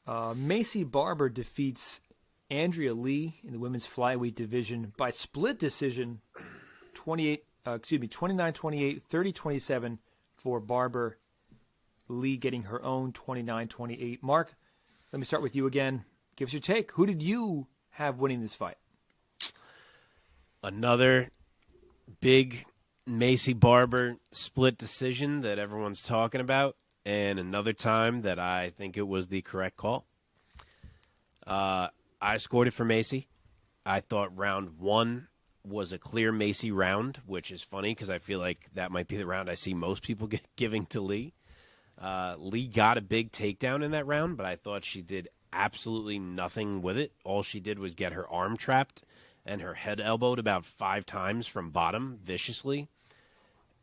Maycee Barber defeats Andrea Lee in the women's flyweight division by split decision, 29-28, 30-27 for Barber. Lee getting her own 29-28. Mark, let me start with you again. Give us your take. Who did you have winning this fight? Another big Maycee Barber split decision that everyone's talking about, and another time that I think it was the correct call. I scored it for Maycee. I thought round one was a clear Maycee round, which is funny because I feel like that might be the round I see most people giving to Lee. Lee got a big takedown in that round, but I thought she did absolutely nothing with it. All she did was get her arm trapped and her head elbowed about 5 times from bottom viciously.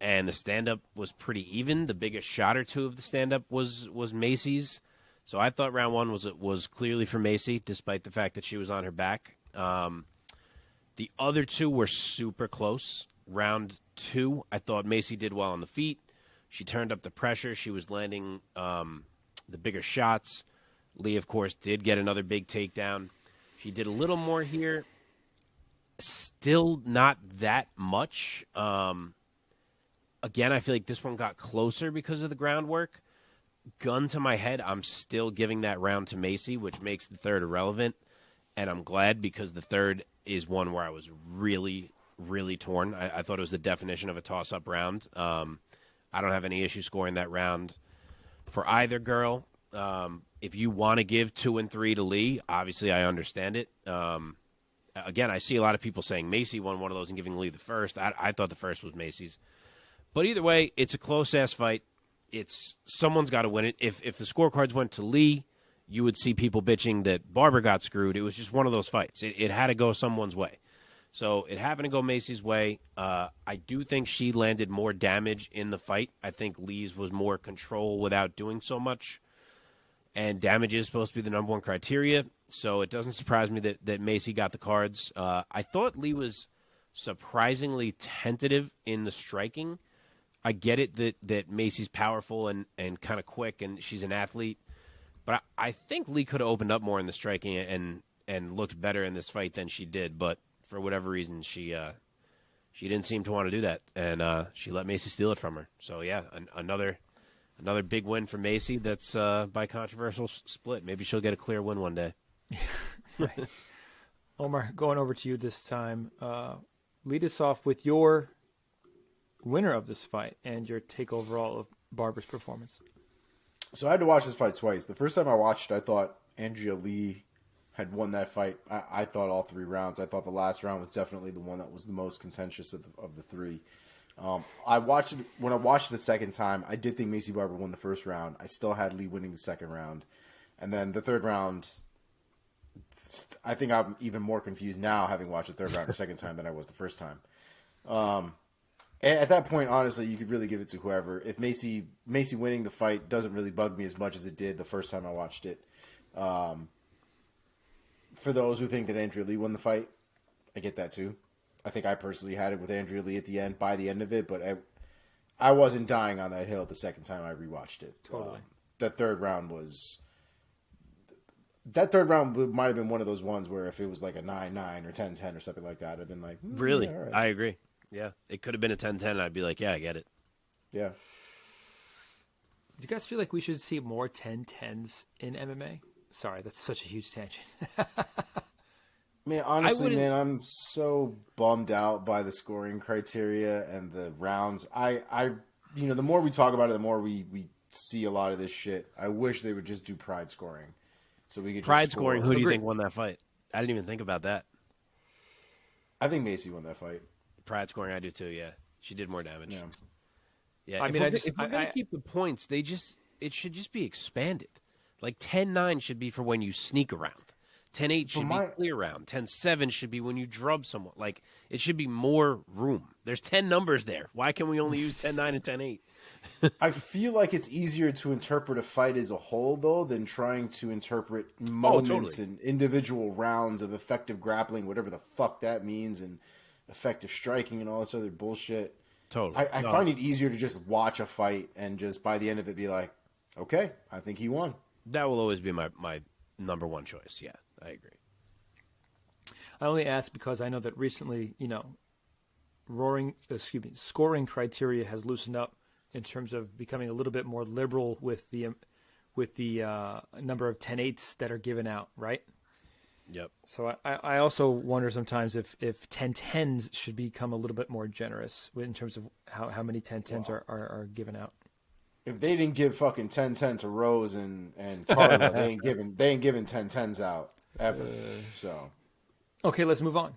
And the stand-up was pretty even. The biggest shot or two of the stand-up was Maycee's. So I thought round one was clearly for Maycee, despite the fact that she was on her back. The other two were super close. Round two, I thought Maycee did well on the feet. She turned up the pressure. She was landing the bigger shots. Lee, of course, did get another big takedown. She did a little more here. Still not that much. Again, I feel like this one got closer because of the groundwork. Gun to my head, I'm still giving that round to Maycee, which makes the third irrelevant. And I'm glad because the third is one where I was really, really torn. I thought it was the definition of a toss-up round. I don't have any issue scoring that round for either girl. If you want to give 2 and 3 to Lee, obviously I understand it. Again, I see a lot of people saying Maycee won one of those and giving Lee the first. I thought the first was Maycee's. But either way, it's a close-ass fight. Someone's got to win it. If the scorecards went to Lee, you would see people bitching that Barber got screwed. It was just one of those fights. It had to go someone's way. So it happened to go Maycee's way. I do think she landed more damage in the fight. I think Lee's was more control without doing so much. And damage is supposed to be the number one criteria. So it doesn't surprise me that Maycee got the cards. I thought Lee was surprisingly tentative in the striking. I get it that Maycee's powerful and kind of quick, and she's an athlete. But I think Lee could have opened up more in the striking and looked better in this fight than she did. But for whatever reason, she didn't seem to want to do that, and she let Maycee steal it from her. So, yeah, another big win for Maycee that's by controversial split. Maybe she'll get a clear win one day. Right. Omar, going over to you this time. Lead us off with your winner of this fight and your take overall of Barber's performance. So I had to watch this fight twice. The first time I watched it, I thought Andrea Lee had won that fight. I thought all 3 rounds. I thought the last round was definitely the one that was the most contentious of the 3. When I watched it the second time, I did think Maycee Barber won the first round. I still had Lee winning the second round. And then the third round, I think I'm even more confused now having watched the third round the second time than I was the first time. At that point, honestly, you could really give it to whoever. If Maycee winning the fight doesn't really bug me as much as it did the first time I watched it. For those who think that Andrea Lee won the fight, I get that too. I think I personally had it with Andrea Lee at the end, by the end of it, but I wasn't dying on that hill the second time I rewatched it. Totally. That third round might have been one of those ones where if it was like a 9-9 or 10-10 or something like that, I'd been like, Really? Yeah, all right. I agree. Yeah. It could have been a 10-10, and I'd be like, yeah, I get it. Yeah. Do you guys feel like we should see more 10-10s in MMA? Sorry, that's such a huge tangent. Man, honestly, I'm so bummed out by the scoring criteria and the rounds. The more we talk about it, the more we see a lot of this shit. I wish they would just do pride scoring, so we could Pride just scoring. score. Who do you think won that fight? I didn't even think about that. I think Maycee won that fight. Pride scoring, I do too. Yeah, she did more damage. Yeah. I mean, if we're gonna keep the points, it should just be expanded. Like 10-9 should be for when you sneak around. 10-8 should be clear round. 10-7 should be when you drub someone. Like, it should be more room. There's 10 numbers there. Why can we only use 10-9 and 10-8? I feel like it's easier to interpret a fight as a whole, though, than trying to interpret moments and individual rounds of effective grappling, whatever the fuck that means, and effective striking and all this other bullshit. Totally. I find it easier to just watch a fight and just by the end of it be like, okay, I think he won. That will always be my number one choice. Yeah, I agree. I only ask because I know that recently, scoring criteria has loosened up in terms of becoming a little bit more liberal with the number of 10-8s that are given out, right? Yep. So I also wonder sometimes if 10-10s should become a little bit more generous in terms of how many 10-10s are given out. If they didn't give fucking 10-10 to Rose and Carla, they ain't giving 10-10s out ever. So Okay, let's move on.